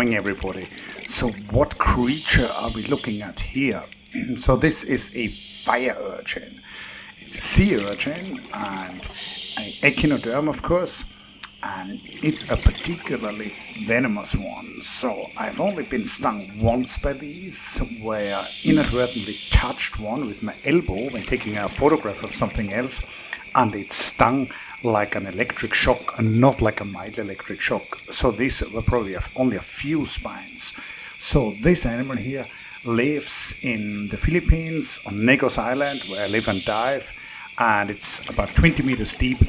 morning, everybody. So what creature are we looking at here? So this is a fire urchin. It's a sea urchin and an echinoderm, of course, and it's a particularly venomous one. So I've only been stung once by these, where I inadvertently touched one with my elbow when taking a photograph of something else, and it stung like an electric shock and not like a mild electric shock. So these were probably only a few spines. So this animal here lives in the Philippines on Negros Island, where I live and dive, and it's about 20 meters deep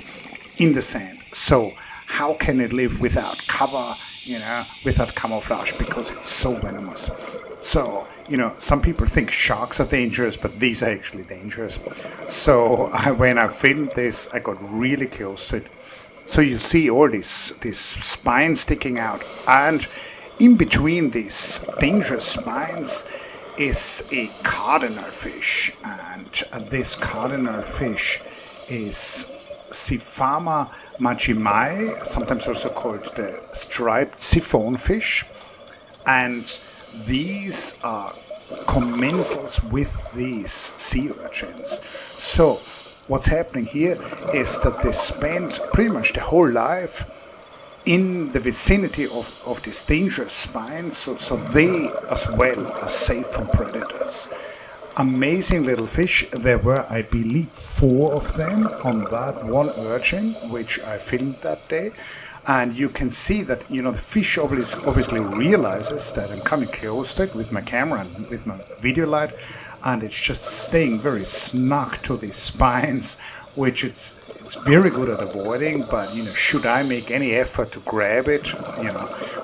in the sand. So how can it live without cover, without camouflage, because it's so venomous? So, some people think sharks are dangerous, but these are actually dangerous. So when I filmed this, I got really close to it. So you see all these spines sticking out, and in between these dangerous spines is a cardinalfish, and this cardinalfish is Siphamia majimai, sometimes also called the striped siphonfish, and these are commensals with these sea urchins. So what's happening here is that they spend pretty much their whole life in the vicinity of these dangerous spines, so they as well are safe from predators. Amazing little fish. There were, I believe, 4 of them on that one urchin, which I filmed that day. And you can see that, the fish obviously realizes that I'm coming close to it with my camera and with my video light, and it's just staying very snug to these spines, which it's very good at avoiding. But, should I make any effort to grab it,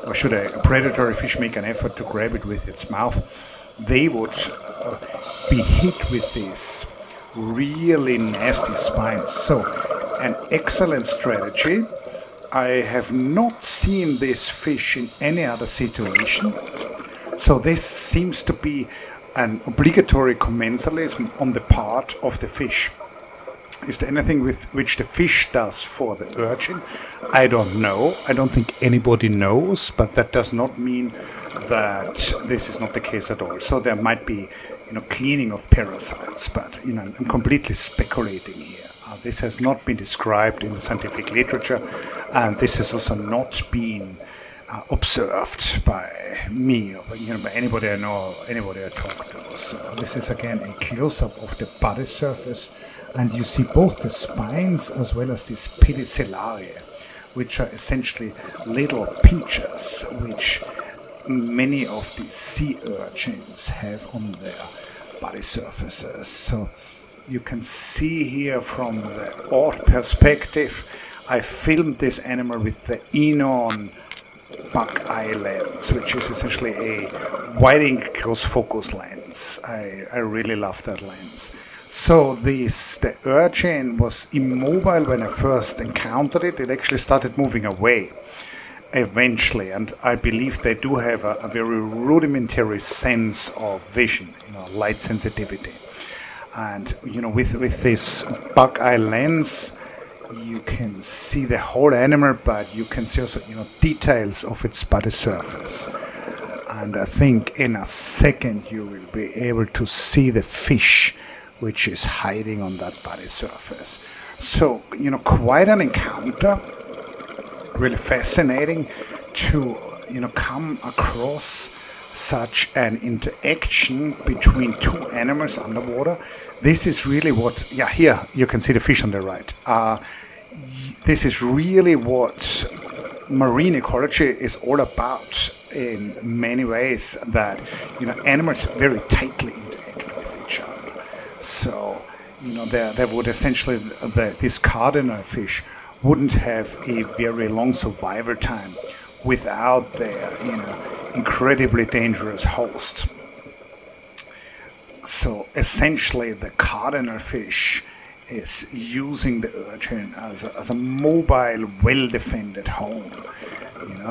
or should a predatory fish make an effort to grab it with its mouth, they would be hit with these really nasty spines. So an excellent strategy. I have not seen this fish in any other situation. So this seems to be an obligatory commensalism on the part of the fish. Is there anything with which the fish does for the urchin? I don't know. I don't think anybody knows, but that does not mean that this is not the case at all. So there might be, cleaning of parasites, but, I'm completely speculating here. This has not been described in the scientific literature, and this has also not been observed by me or by anybody I know, or anybody I talk to. So this is again a close-up of the body surface, and you see both the spines as well as these pedicellaria, which are essentially little pinchers which many of the sea urchins have on their body surfaces. So you can see here from the odd perspective, I filmed this animal with the Enon buck-eye lens, which is essentially a wide-angle close-focus lens. I really love that lens. So the urchin was immobile when I first encountered it. It actually started moving away eventually, and I believe they do have a very rudimentary sense of vision, light sensitivity. And with this buck-eye lens, you can see the whole animal, but you can see also details of its body surface. And I think in a second you will be able to see the fish which is hiding on that body surface. So quite an encounter. Really fascinating to come across such an interaction between 2 animals underwater. This is really what, here you can see the fish on the right. This is really what marine ecology is all about in many ways, that animals very tightly interact with each other. So there would essentially this cardinalfish wouldn't have a very long survival time without their incredibly dangerous host. So essentially the cardinalfish is using the urchin as a mobile, well-defended home.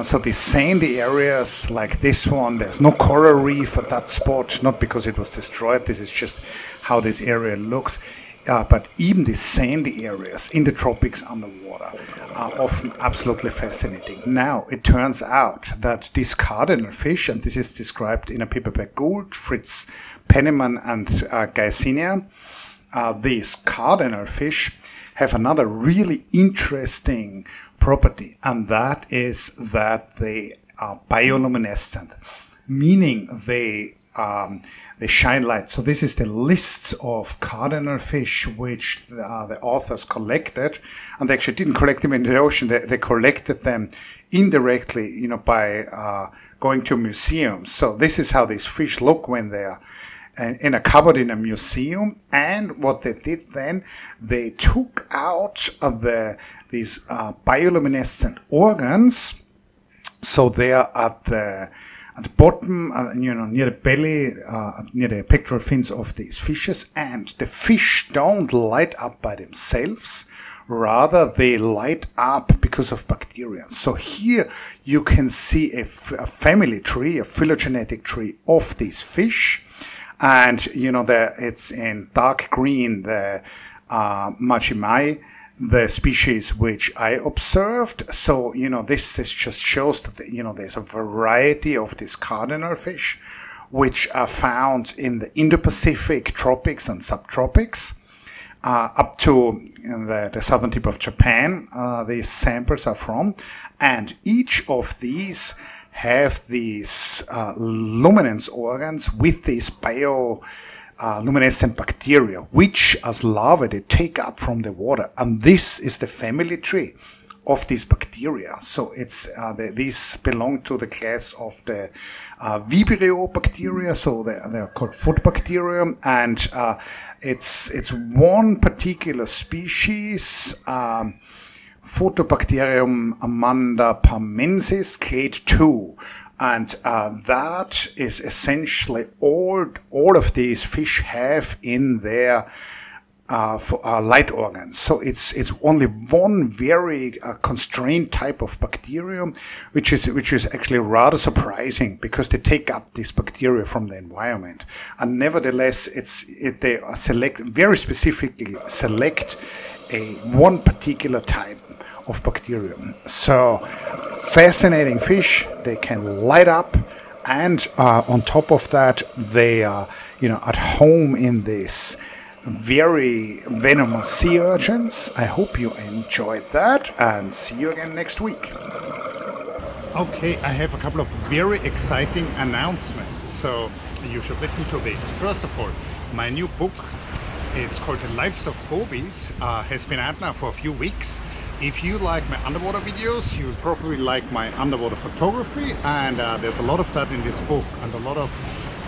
So these sandy areas like this one, there's no coral reef at that spot, not because it was destroyed, this is just how this area looks. but even the sandy areas in the tropics underwater are often absolutely fascinating. Now, it turns out that this cardinal fish, and this is described in a paper by Gould, Fritts-Penniman, and Gaisiner, these cardinal fish have another really interesting property, and that is that they are bioluminescent, meaning they shine light. So this is the list of cardinal fish which the authors collected, and they actually didn't collect them in the ocean. They collected them indirectly, you know, by going to museums. So this is how these fish look when they're in a cupboard in a museum. And what they did then, they took out of these bioluminescent organs. So they are at the bottom, you know, near the belly, near the pectoral fins of these fishes, and the fish don't light up by themselves. Rather, they light up because of bacteria. So here you can see a family tree, a phylogenetic tree of these fish, and you know it's in dark green the majimai, the species which I observed. So, you know, this just shows that, you know, there's a variety of these cardinal fish which are found in the Indo-Pacific tropics and subtropics, up to the southern tip of Japan. These samples are from, and each of these have these luminance organs with these bioluminescent bacteria, which as larvae they take up from the water, and this is the family tree of these bacteria. So it's these belong to the class of the Vibrio bacteria, so they're called foot bacteria, and it's one particular species, Photobacterium amanda-parmensis, clade 2. And that is essentially all of these fish have in their light organs. So it's only one very constrained type of bacterium, which is actually rather surprising, because they take up this bacteria from the environment, and nevertheless they very specifically select one particular type of bacterium. So fascinating fish. They can light up, and on top of that, they are, you know, at home in this very venomous sea urchins. I hope you enjoyed that, and see you again next week. Okay, I have a couple of very exciting announcements, so you should listen to this. First of all, my new book, it's called The Lives of Gobies, has been out now for a few weeks. If you like my underwater videos, you'll probably like my underwater photography, and there's a lot of that in this book, and a lot of,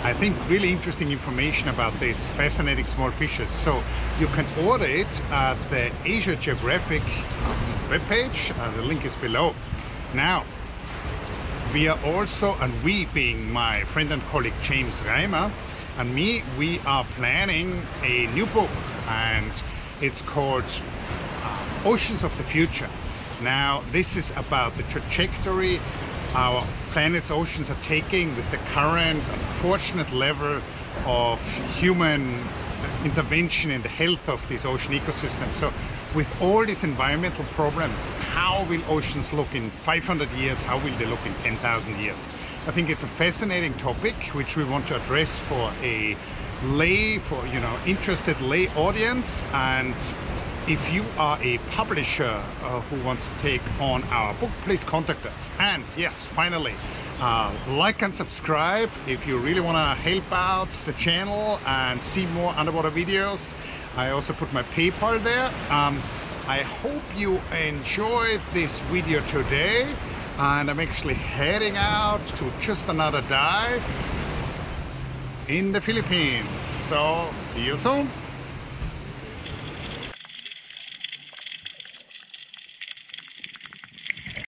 I think, really interesting information about these fascinating small fishes. So you can order it at the Asia Geographic webpage. The link is below. Now, we are also, and we being my friend and colleague James Reimer and me, we are planning a new book, and it's called Oceans of the Future. Now, this is about the trajectory our planet's oceans are taking with the current unfortunate level of human intervention in the health of these ocean ecosystems. So with all these environmental problems, how will oceans look in 500 years? How will they look in 10,000 years? I think it's a fascinating topic which we want to address for a interested lay audience. And if you are a publisher who wants to take on our book, please contact us. And yes, finally, like and subscribe if you really want to help out the channel and see more underwater videos. I also put my PayPal there. I hope you enjoyed this video today, and I'm actually heading out to just another dive in the Philippines. So see you soon.